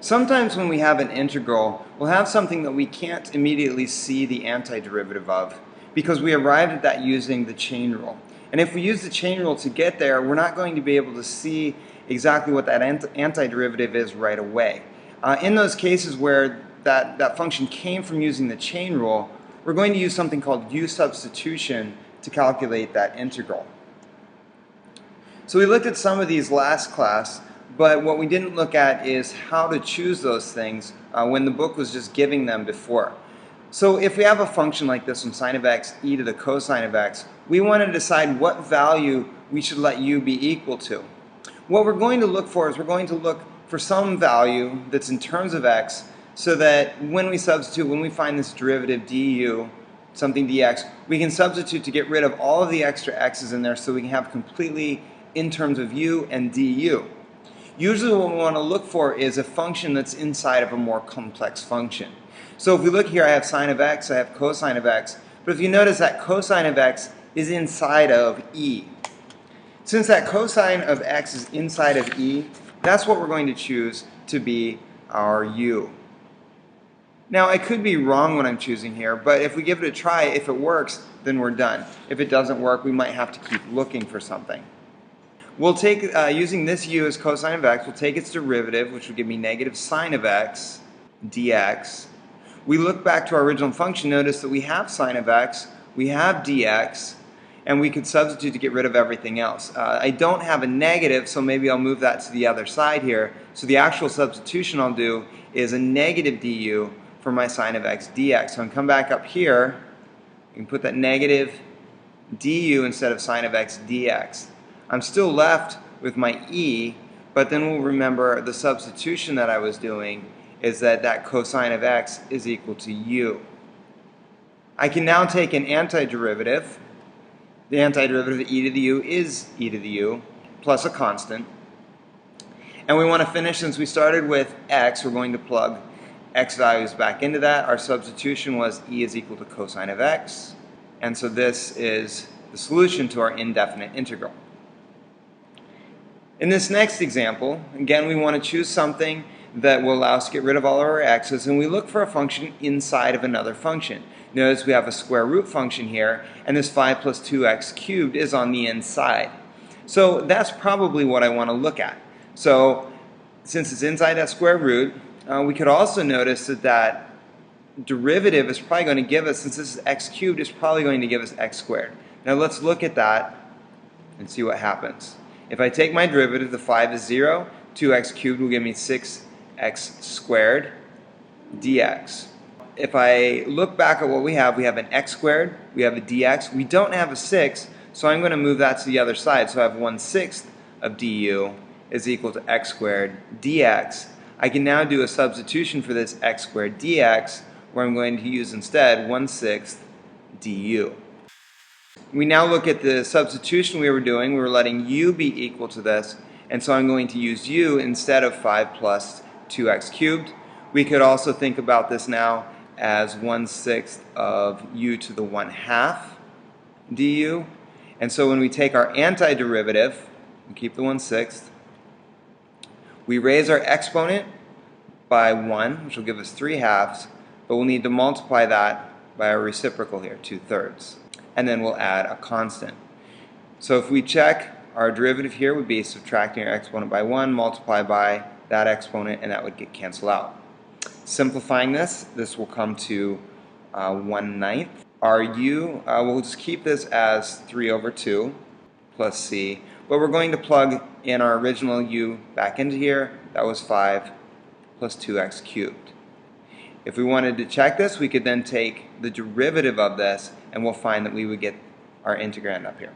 Sometimes when we have an integral, we'll have something that we can't immediately see the antiderivative of because we arrived at that using the chain rule. And if we use the chain rule to get there, we're not going to be able to see exactly what that antiderivative is right away. In those cases where that function came from using the chain rule, we're going to use something called U-substitution to calculate that integral. So we looked at some of these last class, but what we didn't look at is how to choose those things when the book was just giving them before. So if we have a function like this from sine of x e to the cosine of x, we want to decide what value we should let u be equal to. What we're going to look for is we're going to look for some value that's in terms of x so that when we substitute, when we find this derivative du, something dx, we can substitute to get rid of all of the extra x's in there so we can have completely in terms of u and du. Usually what we want to look for is a function that's inside of a more complex function. So if we look here, I have sine of x, I have cosine of x, but if you notice that cosine of x is inside of e. Since that cosine of x is inside of e, that's what we're going to choose to be our u. Now I could be wrong when I'm choosing here, but if we give it a try, if it works, then we're done. If it doesn't work, we might have to keep looking for something. We'll take, using this u as cosine of x, we'll take its derivative, which will give me negative sine of x dx. We look back to our original function, notice that we have sine of x, we have dx, and we could substitute to get rid of everything else. I don't have a negative, so maybe I'll move that to the other side here. So the actual substitution I'll do is a negative du for my sine of x dx. So I'm come back up here, you can put that negative du instead of sine of x dx. I'm still left with my e, but then we'll remember the substitution that I was doing is that cosine of x is equal to u. I can now take an antiderivative. The antiderivative of e to the u is e to the u plus a constant. And we want to finish, since we started with x, we're going to plug x values back into that. Our substitution was e is equal to cosine of x. And so this is the solution to our indefinite integral. In this next example, again, we want to choose something that will allow us to get rid of all of our x's, and we look for a function inside of another function. Notice we have a square root function here, and this 5 plus 2x cubed is on the inside. So that's probably what I want to look at. So since it's inside that square root, we could also notice that derivative is probably going to give us, since this is x cubed, it's probably going to give us x squared. Now let's look at that and see what happens. If I take my derivative, the 5 is 0, 2x cubed will give me 6x squared dx. If I look back at what we have an x squared, we have a dx, we don't have a 6, so I'm going to move that to the other side. So I have 1/6 of du is equal to x squared dx. I can now do a substitution for this x squared dx, where I'm going to use instead 1/6 du. We now look at the substitution we were doing. We were letting u be equal to this, and so I'm going to use u instead of 5 plus 2x cubed. We could also think about this now as 1/6 of u to the 1/2 du. And so when we take our antiderivative, we keep the 1/6, we raise our exponent by 1, which will give us 3/2, but we'll need to multiply that by our reciprocal here, 2/3. And then we'll add a constant. So if we check, our derivative here would be subtracting our exponent by 1, multiply by that exponent, and that would get canceled out. Simplifying this, this will come to 1/9. Our u, we'll just keep this as 3/2 plus c, but we're going to plug in our original u back into here. That was 5 plus 2x cubed. If we wanted to check this, we could then take the derivative of this, and we'll find that we would get our integrand up here.